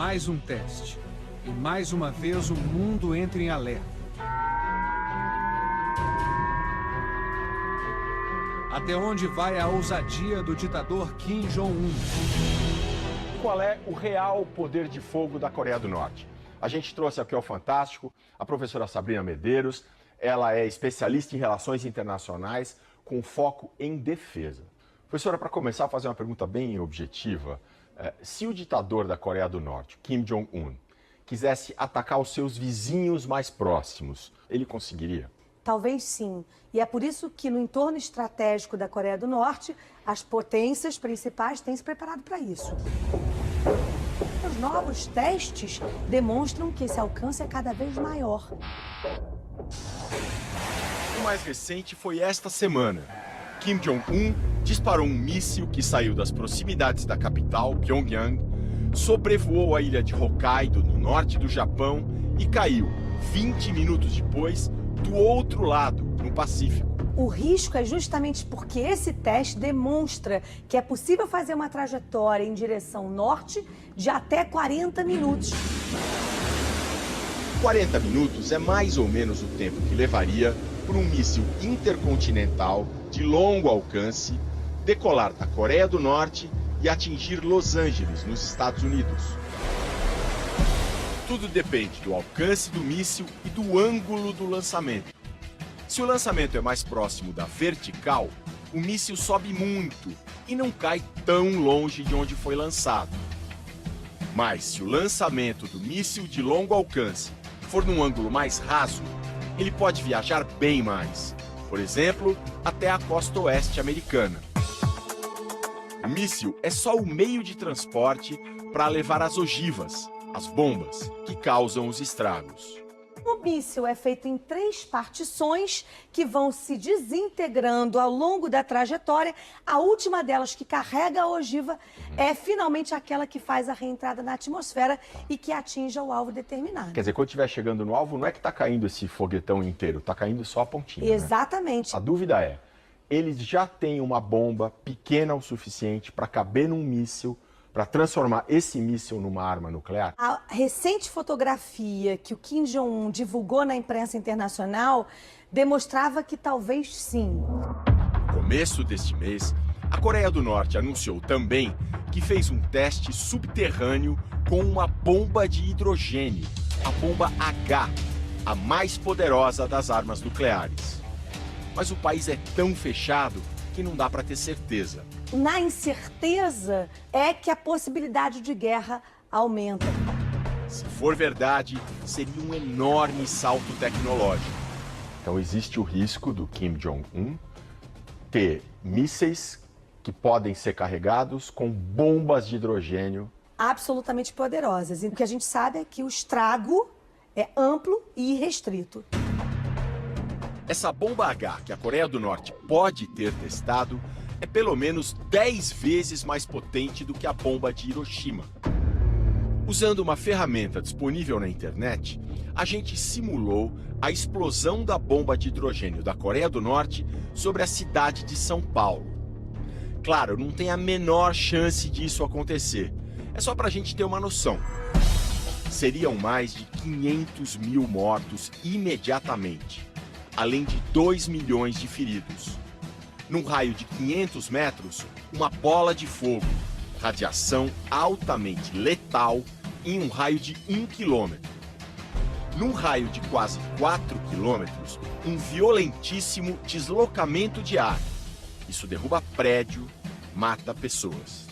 Mais um teste. E mais uma vez o mundo entra em alerta. Até onde vai a ousadia do ditador Kim Jong-un? Qual é o real poder de fogo da Coreia do Norte? A gente trouxe aqui ao Fantástico a professora Sabrina Medeiros. Ela é especialista em relações internacionais com foco em defesa. Professora, para começar, fazer uma pergunta bem objetiva. Se o ditador da Coreia do Norte, Kim Jong-un, quisesse atacar os seus vizinhos mais próximos, ele conseguiria? Talvez sim. E é por isso que no entorno estratégico da Coreia do Norte, as potências principais têm se preparado para isso. Os novos testes demonstram que esse alcance é cada vez maior. O mais recente foi esta semana. Kim Jong-un disparou um míssil que saiu das proximidades da capital, Pyongyang, sobrevoou a ilha de Hokkaido, no norte do Japão, e caiu, 20 minutos depois, do outro lado, no Pacífico. O risco é justamente porque esse teste demonstra que é possível fazer uma trajetória em direção norte de até 40 minutos. 40 minutos é mais ou menos o tempo que levaria por um míssil intercontinental de longo alcance decolar da Coreia do Norte e atingir Los Angeles, nos Estados Unidos. Tudo depende do alcance do míssil e do ângulo do lançamento. Se o lançamento é mais próximo da vertical, o míssil sobe muito e não cai tão longe de onde foi lançado. Mas se o lançamento do míssil de longo alcance for num ângulo mais raso, ele pode viajar bem mais, por exemplo, até a costa oeste americana. O míssil é só o meio de transporte para levar as ogivas, as bombas, que causam os estragos. O míssil é feito em 3 partições que vão se desintegrando ao longo da trajetória. A última delas, que carrega a ogiva, é finalmente aquela que faz a reentrada na atmosfera e que atinja o alvo determinado. Quer dizer, quando estiver chegando no alvo, não é que está caindo esse foguetão inteiro, está caindo só a pontinha. Exatamente. Né? A dúvida é, eles já têm uma bomba pequena o suficiente para caber num míssil, para transformar esse míssil numa arma nuclear? A recente fotografia que o Kim Jong-un divulgou na imprensa internacional demonstrava que talvez sim. No começo deste mês, a Coreia do Norte anunciou também que fez um teste subterrâneo com uma bomba de hidrogênio, a bomba H, a mais poderosa das armas nucleares. Mas o país é tão fechado que não dá para ter certeza. Na incerteza é que a possibilidade de guerra aumenta. Se for verdade, seria um enorme salto tecnológico. Então existe o risco do Kim Jong-un ter mísseis que podem ser carregados com bombas de hidrogênio. Absolutamente poderosas. E o que a gente sabe é que o estrago é amplo e irrestrito. Essa bomba H que a Coreia do Norte pode ter testado é pelo menos 10 vezes mais potente do que a bomba de Hiroshima. Usando uma ferramenta disponível na internet, a gente simulou a explosão da bomba de hidrogênio da Coreia do Norte sobre a cidade de São Paulo. Claro, não tem a menor chance disso acontecer. É só para a gente ter uma noção. Seriam mais de 500 mil mortos imediatamente, além de 2 milhões de feridos. Num raio de 500 metros, uma bola de fogo, radiação altamente letal em um raio de 1 quilômetro. Num raio de quase 4 quilômetros, um violentíssimo deslocamento de ar. Isso derruba prédio, mata pessoas.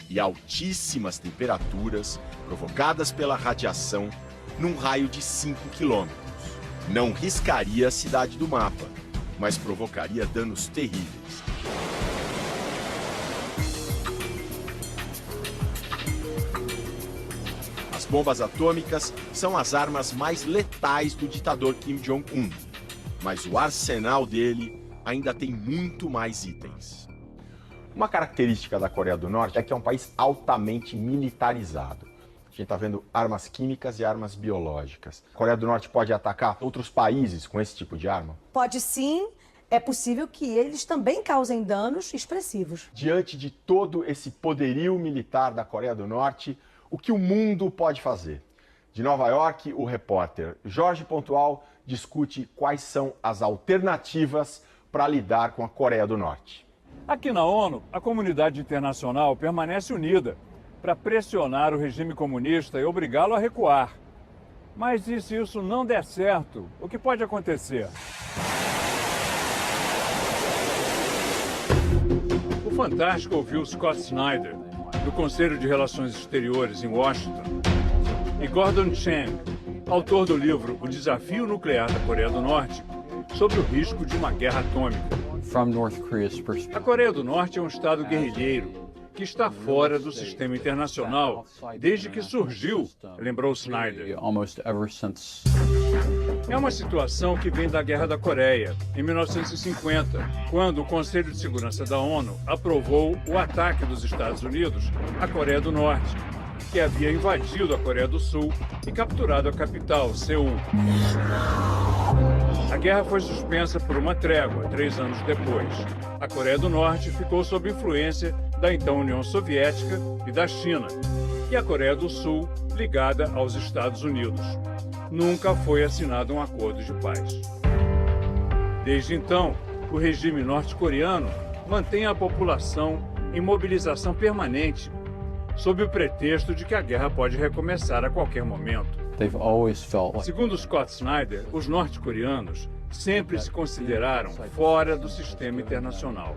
E altíssimas temperaturas provocadas pela radiação num raio de 5 quilômetros. Não riscaria a cidade do mapa, mas provocaria danos terríveis. As bombas atômicas são as armas mais letais do ditador Kim Jong-un, mas o arsenal dele ainda tem muito mais itens. Uma característica da Coreia do Norte é que é um país altamente militarizado. A gente está vendo armas químicas e armas biológicas. A Coreia do Norte pode atacar outros países com esse tipo de arma? Pode sim, é possível que eles também causem danos expressivos. Diante de todo esse poderio militar da Coreia do Norte, o que o mundo pode fazer. De Nova York, o repórter Jorge Pontual discute quais são as alternativas para lidar com a Coreia do Norte. Aqui na ONU, a comunidade internacional permanece unida para pressionar o regime comunista e obrigá-lo a recuar. Mas e se isso não der certo, o que pode acontecer? O Fantástico ouviu Scott Snyder, do Conselho de Relações Exteriores em Washington, e Gordon Chang, autor do livro O Desafio Nuclear da Coreia do Norte, sobre o risco de uma guerra atômica. A Coreia do Norte é um estado guerrilheiro que está fora do sistema internacional desde que surgiu, lembrou Snyder. É uma situação que vem da Guerra da Coreia, em 1950, quando o Conselho de Segurança da ONU aprovou o ataque dos Estados Unidos à Coreia do Norte, que havia invadido a Coreia do Sul e capturado a capital, Seul. A guerra foi suspensa por uma trégua 3 anos depois. A Coreia do Norte ficou sob influência da então União Soviética e da China, e a Coreia do Sul ligada aos Estados Unidos. Nunca foi assinado um acordo de paz. Desde então, o regime norte-coreano mantém a população em mobilização permanente, sob o pretexto de que a guerra pode recomeçar a qualquer momento. Segundo Scott Snyder, os norte-coreanos sempre se consideraram fora do sistema internacional,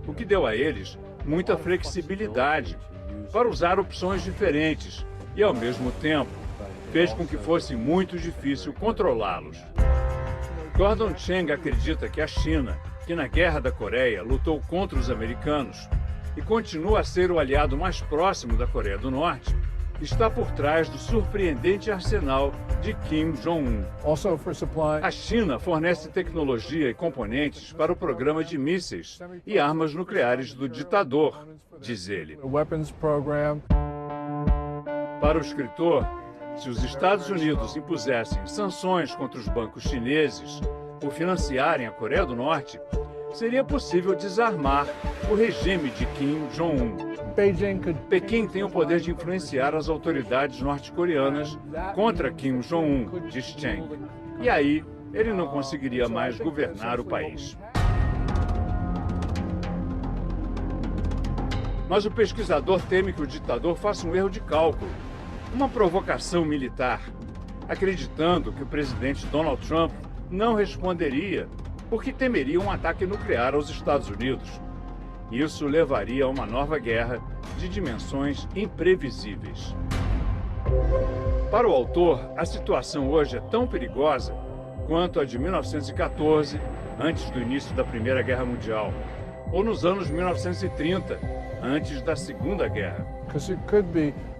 o que deu a eles muita flexibilidade para usar opções diferentes e, ao mesmo tempo, fez com que fosse muito difícil controlá-los. Gordon Chang acredita que a China, que na Guerra da Coreia lutou contra os americanos e continua a ser o aliado mais próximo da Coreia do Norte, está por trás do surpreendente arsenal de Kim Jong-un. A China fornece tecnologia e componentes para o programa de mísseis e armas nucleares do ditador, diz ele. Para o escritor, se os Estados Unidos impusessem sanções contra os bancos chineses por financiarem a Coreia do Norte, seria possível desarmar o regime de Kim Jong-un. Pequim tem o poder de influenciar as autoridades norte-coreanas contra Kim Jong-un, diz Chang. E aí, ele não conseguiria mais governar o país. Mas o pesquisador teme que o ditador faça um erro de cálculo, uma provocação militar, acreditando que o presidente Donald Trump não responderia porque temeria um ataque nuclear aos Estados Unidos. Isso levaria a uma nova guerra de dimensões imprevisíveis. Para o autor, a situação hoje é tão perigosa quanto a de 1914, antes do início da Primeira Guerra Mundial, ou nos anos 1930, antes da Segunda Guerra.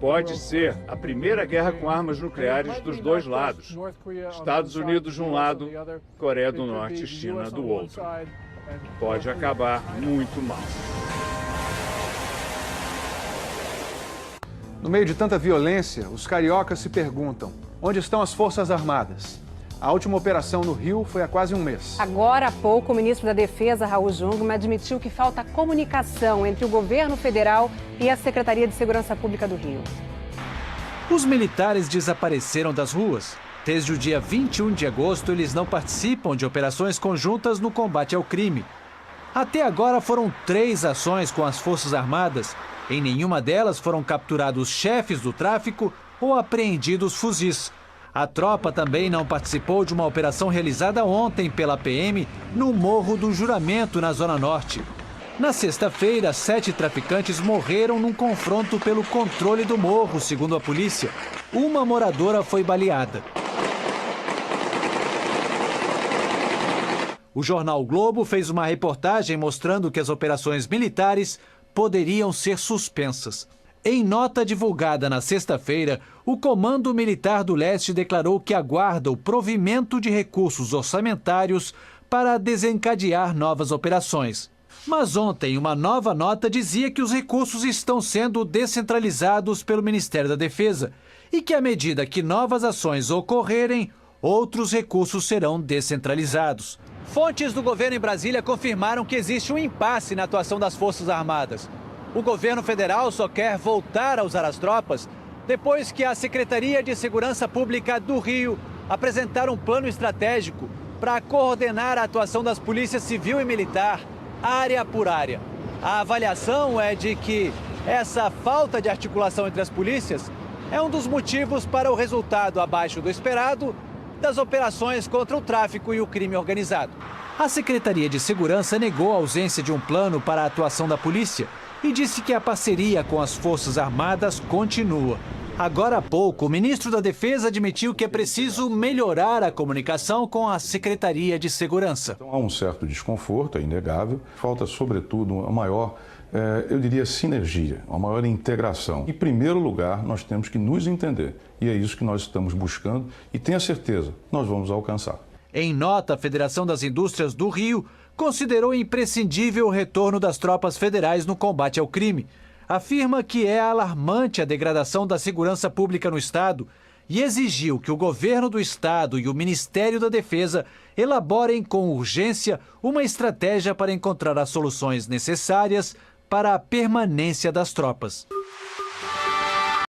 Pode ser a primeira guerra com armas nucleares dos dois lados. Estados Unidos de um lado, Coreia do Norte e China do outro. Pode acabar muito mal. No meio de tanta violência, os cariocas se perguntam: onde estão as Forças Armadas? A última operação no Rio foi há quase um mês. Agora há pouco, o ministro da Defesa, Raul Jungmann, admitiu que falta comunicação entre o governo federal e a Secretaria de Segurança Pública do Rio. Os militares desapareceram das ruas. Desde o dia 21 de agosto, eles não participam de operações conjuntas no combate ao crime. Até agora foram 3 ações com as Forças Armadas. Em nenhuma delas foram capturados chefes do tráfico ou apreendidos fuzis. A tropa também não participou de uma operação realizada ontem pela PM no Morro do Juramento, na Zona Norte. Na sexta-feira, 7 traficantes morreram num confronto pelo controle do morro, segundo a polícia. Uma moradora foi baleada. O jornal Globo fez uma reportagem mostrando que as operações militares poderiam ser suspensas. Em nota divulgada na sexta-feira, o Comando Militar do Leste declarou que aguarda o provimento de recursos orçamentários para desencadear novas operações. Mas ontem, uma nova nota dizia que os recursos estão sendo descentralizados pelo Ministério da Defesa e que, à medida que novas ações ocorrerem, outros recursos serão descentralizados. Fontes do governo em Brasília confirmaram que existe um impasse na atuação das Forças Armadas. O governo federal só quer voltar a usar as tropas depois que a Secretaria de Segurança Pública do Rio apresentar um plano estratégico para coordenar a atuação das polícias civil e militar, área por área. A avaliação é de que essa falta de articulação entre as polícias é um dos motivos para o resultado abaixo do esperado das operações contra o tráfico e o crime organizado. A Secretaria de Segurança negou a ausência de um plano para a atuação da polícia e disse que a parceria com as Forças Armadas continua. Agora há pouco, o ministro da Defesa admitiu que é preciso melhorar a comunicação com a Secretaria de Segurança. Então, há um certo desconforto, é inegável. Falta, sobretudo, uma maior, eu diria, sinergia, uma maior integração. Em primeiro lugar, nós temos que nos entender. E é isso que nós estamos buscando e tenha certeza, nós vamos alcançar. Em nota, a Federação das Indústrias do Rio considerou imprescindível o retorno das tropas federais no combate ao crime. Afirma que é alarmante a degradação da segurança pública no Estado e exigiu que o governo do Estado e o Ministério da Defesa elaborem com urgência uma estratégia para encontrar as soluções necessárias para a permanência das tropas.